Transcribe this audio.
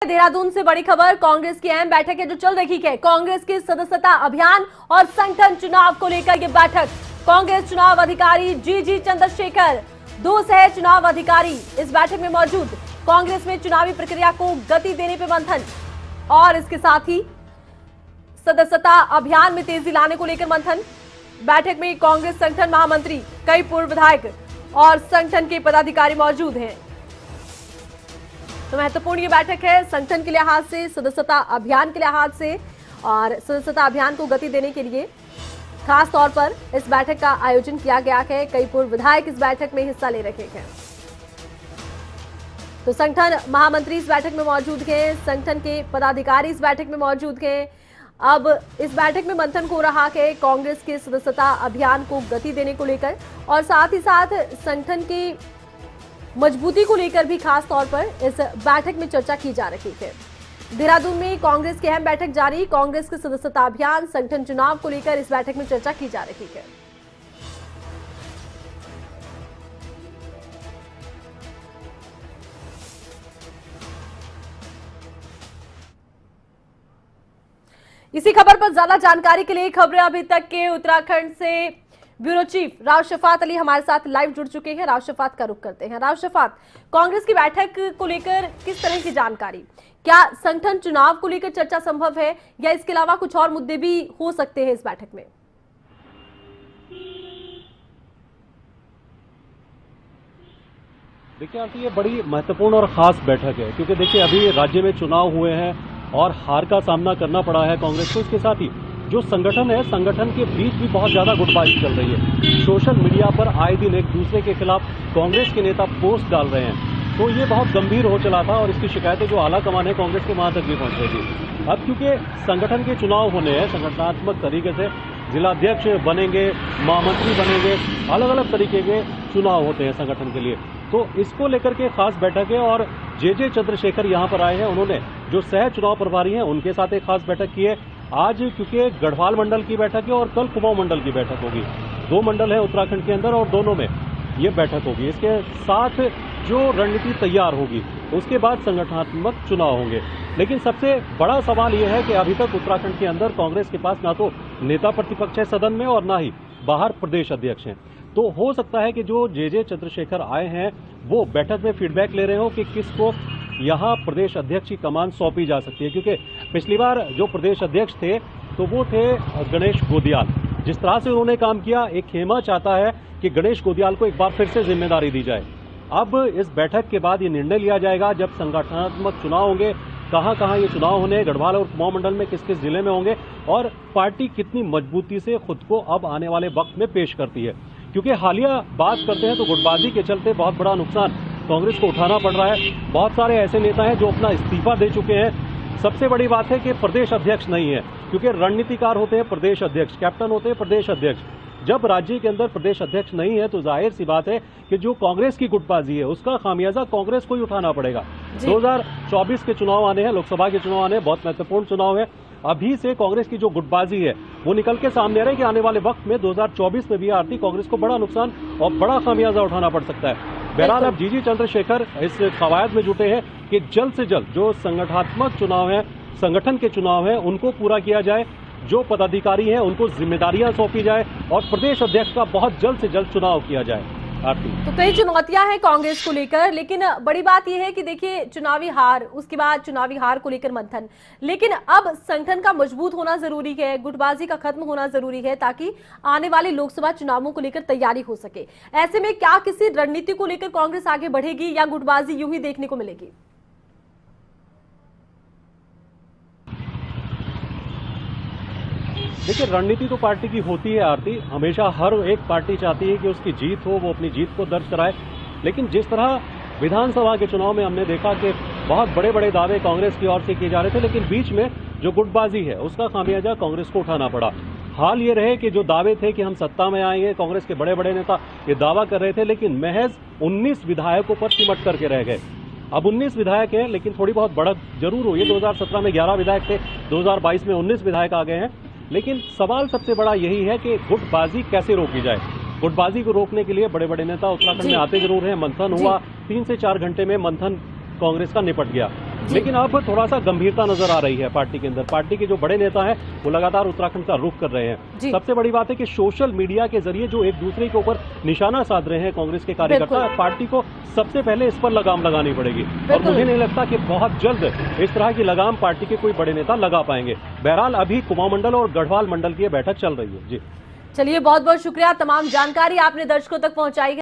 देहरादून से बड़ी खबर, कांग्रेस की अहम बैठक है जो चल रही है। कांग्रेस की सदस्यता अभियान और संगठन चुनाव को लेकर यह बैठक। कांग्रेस चुनाव अधिकारी जी चंद्रशेखर, 2 सह चुनाव अधिकारी इस बैठक में मौजूद। कांग्रेस में चुनावी प्रक्रिया को गति देने पर मंथन और इसके साथ ही सदस्यता अभियान में तेजी लाने को लेकर मंथन। बैठक में कांग्रेस संगठन महामंत्री, कई पूर्व विधायक और संगठन के पदाधिकारी मौजूद हैं। तो महत्वपूर्ण ये बैठक है संगठन के लिहाज से, सदस्यता अभियान के लिहाज से, और सदस्यता अभियान को गति देने के लिए खास तौर पर इस बैठक का आयोजन किया गया है। कई पूर्व विधायक इस बैठक में हिस्सा ले रहे हैं। तो संगठन महामंत्री इस बैठक में मौजूद हैं, संगठन के पदाधिकारी इस बैठक में मौजूद हैं। अब इस बैठक में मंथन हो रहा है कांग्रेस के सदस्यता अभियान को गति देने को लेकर, और साथ ही साथ संगठन की मजबूती को लेकर भी खास तौर पर इस बैठक में चर्चा की जा रही है। देहरादून में कांग्रेस की अहम बैठक जारी। कांग्रेस के सदस्यता अभियान, संगठन चुनाव को लेकर इस बैठक में चर्चा की जा रही है। इसी खबर पर ज्यादा जानकारी के लिए खबरें अभी तक के उत्तराखंड से ब्यूरो चीफ राव शफात अली हमारे साथ लाइव जुड़ चुके हैं। राव शफात का रुख करते हैं। राव शफात, कांग्रेस की बैठक को लेकर किस तरह की जानकारी? क्या संगठन चुनाव को लेकर चर्चा संभव है या इसके अलावा कुछ और मुद्दे भी हो सकते हैं इस बैठक में? देखिए आंटी, ये बड़ी महत्वपूर्ण और खास बैठक है क्योंकि देखिए अभी राज्य में चुनाव हुए हैं और हार का सामना करना पड़ा है कांग्रेस को। इसके साथ ही जो संगठन है, संगठन के बीच भी बहुत ज्यादा गुटबाजी चल रही है। सोशल मीडिया पर आए दिन एक दूसरे के खिलाफ कांग्रेस के नेता पोस्ट डाल रहे हैं, तो ये बहुत गंभीर हो चला था और इसकी शिकायतें जो आला कमान है कांग्रेस के वहां तक भी पहुंच रही थी। अब क्योंकि संगठन के चुनाव होने हैं, संगठनात्मक तरीके से जिलाध्यक्ष बनेंगे, महामंत्री बनेंगे, अलग अलग तरीके के चुनाव होते हैं संगठन के लिए, तो इसको लेकर के खास बैठक है। और जे चंद्रशेखर यहाँ पर आए हैं, उन्होंने जो सह चुनाव प्रभारी हैं उनके साथ एक खास बैठक की है आज, क्योंकि गढ़वाल मंडल की बैठक है और कल कुमाऊं मंडल की बैठक होगी। 2 मंडल है उत्तराखंड के अंदर और दोनों में ये बैठक होगी। इसके साथ जो रणनीति तैयार होगी उसके बाद संगठनात्मक चुनाव होंगे। लेकिन सबसे बड़ा सवाल यह है कि अभी तक उत्तराखंड के अंदर कांग्रेस के पास ना तो नेता प्रतिपक्ष है सदन में और ना ही बाहर प्रदेश अध्यक्ष हैं। तो हो सकता है कि जो जे चंद्रशेखर आए हैं वो बैठक में फीडबैक ले रहे हो कि किसको यहाँ प्रदेश अध्यक्ष की कमान सौंपी जा सकती है, क्योंकि पिछली बार जो प्रदेश अध्यक्ष थे तो वो थे गणेश गोदियाल। जिस तरह से उन्होंने काम किया, एक खेमा चाहता है कि गणेश गोदियाल को एक बार फिर से जिम्मेदारी दी जाए। अब इस बैठक के बाद ये निर्णय लिया जाएगा जब संगठनात्मक चुनाव होंगे, कहां कहां ये चुनाव होने, गढ़वाल और कुमाऊं मंडल में किस किस जिले में होंगे और पार्टी कितनी मजबूती से खुद को अब आने वाले वक्त में पेश करती है। क्योंकि हालिया बात करते हैं तो गुटबाजी के चलते बहुत बड़ा नुकसान कांग्रेस को उठाना पड़ रहा है। बहुत सारे ऐसे नेता हैं जो अपना इस्तीफा दे चुके हैं। सबसे बड़ी बात है कि प्रदेश अध्यक्ष नहीं है, क्योंकि रणनीतिकार होते हैं प्रदेश अध्यक्ष, कैप्टन होते हैं प्रदेश अध्यक्ष। जब राज्य के अंदर प्रदेश अध्यक्ष नहीं है तो जाहिर सी बात है कि जो कांग्रेस की गुटबाजी है उसका खामियाजा कांग्रेस को ही उठाना पड़ेगा। 2024 के चुनाव आने हैं, लोकसभा के चुनाव आने हैं, बहुत महत्वपूर्ण चुनाव है। अभी से कांग्रेस की जो गुटबाजी है वो निकल के सामने आ रही है कि आने वाले वक्त में 2024 में भी आरती कांग्रेस को बड़ा नुकसान और बड़ा खामियाजा उठाना पड़ सकता है। बहरहाल अब जी चंद्रशेखर इस कवायद में जुटे हैं कि जल्द से जल्द जो संगठनात्मक चुनाव है, संगठन के चुनाव है, उनको पूरा किया जाए। जो पदाधिकारी हैं उनको जिम्मेदारियां सौंपी जाए और प्रदेश अध्यक्ष का बहुत जल्द से जल्द चुनाव किया जाए। तो कई चुनौतियां हैं कांग्रेस को लेकर, लेकिन बड़ी बात यह है कि देखिए चुनावी हार, उसके बाद चुनावी हार को लेकर मंथन, लेकिन अब संगठन का मजबूत होना जरूरी है, गुटबाजी का खत्म होना जरूरी है ताकि आने वाले लोकसभा चुनावों को लेकर तैयारी हो सके। ऐसे में क्या किसी रणनीति को लेकर कांग्रेस आगे बढ़ेगी या गुटबाजी यूं ही देखने को मिलेगी? देखिए रणनीति तो पार्टी की होती है आरती, हमेशा हर एक पार्टी चाहती है कि उसकी जीत हो, वो अपनी जीत को दर्ज कराए। लेकिन जिस तरह विधानसभा के चुनाव में हमने देखा कि बहुत बड़े बड़े दावे कांग्रेस की ओर से किए जा रहे थे, लेकिन बीच में जो गुटबाजी है उसका खामियाजा कांग्रेस को उठाना पड़ा। हाल ये रहे कि जो दावे थे कि हम सत्ता में आएंगे, कांग्रेस के बड़े बड़े नेता ये दावा कर रहे थे, लेकिन महज 19 विधायकों पर सिमट करके रह गए। अब 19 विधायक हैं, लेकिन थोड़ी बहुत बढ़त जरूर हुई है। 2017 में 11 विधायक थे, 2022 में 19 विधायक आ गए हैं। लेकिन सवाल सबसे बड़ा यही है कि गुटबाजी कैसे रोकी जाए। गुटबाजी को रोकने के लिए बड़े बड़े नेता उत्तराखंड में आते जरूर हैं। मंथन हुआ, 3 से 4 घंटे में मंथन कांग्रेस का निपट गया। लेकिन अब थोड़ा सा गंभीरता नजर आ रही है पार्टी के अंदर। पार्टी के जो बड़े नेता हैं वो लगातार उत्तराखंड का रुख कर रहे हैं। सबसे बड़ी बात है कि सोशल मीडिया के जरिए जो एक दूसरे के ऊपर निशाना साध रहे हैं कांग्रेस के कार्यकर्ता, पार्टी को सबसे पहले इस पर लगाम लगानी पड़ेगी। और मुझे नहीं लगता कि बहुत जल्द इस तरह की लगाम पार्टी के कोई बड़े नेता लगा पाएंगे। बहरहाल अभी कुमाऊं मंडल और गढ़वाल मंडल की बैठक चल रही है। जी चलिए, बहुत बहुत शुक्रिया, तमाम जानकारी आपने दर्शकों तक पहुंचाई।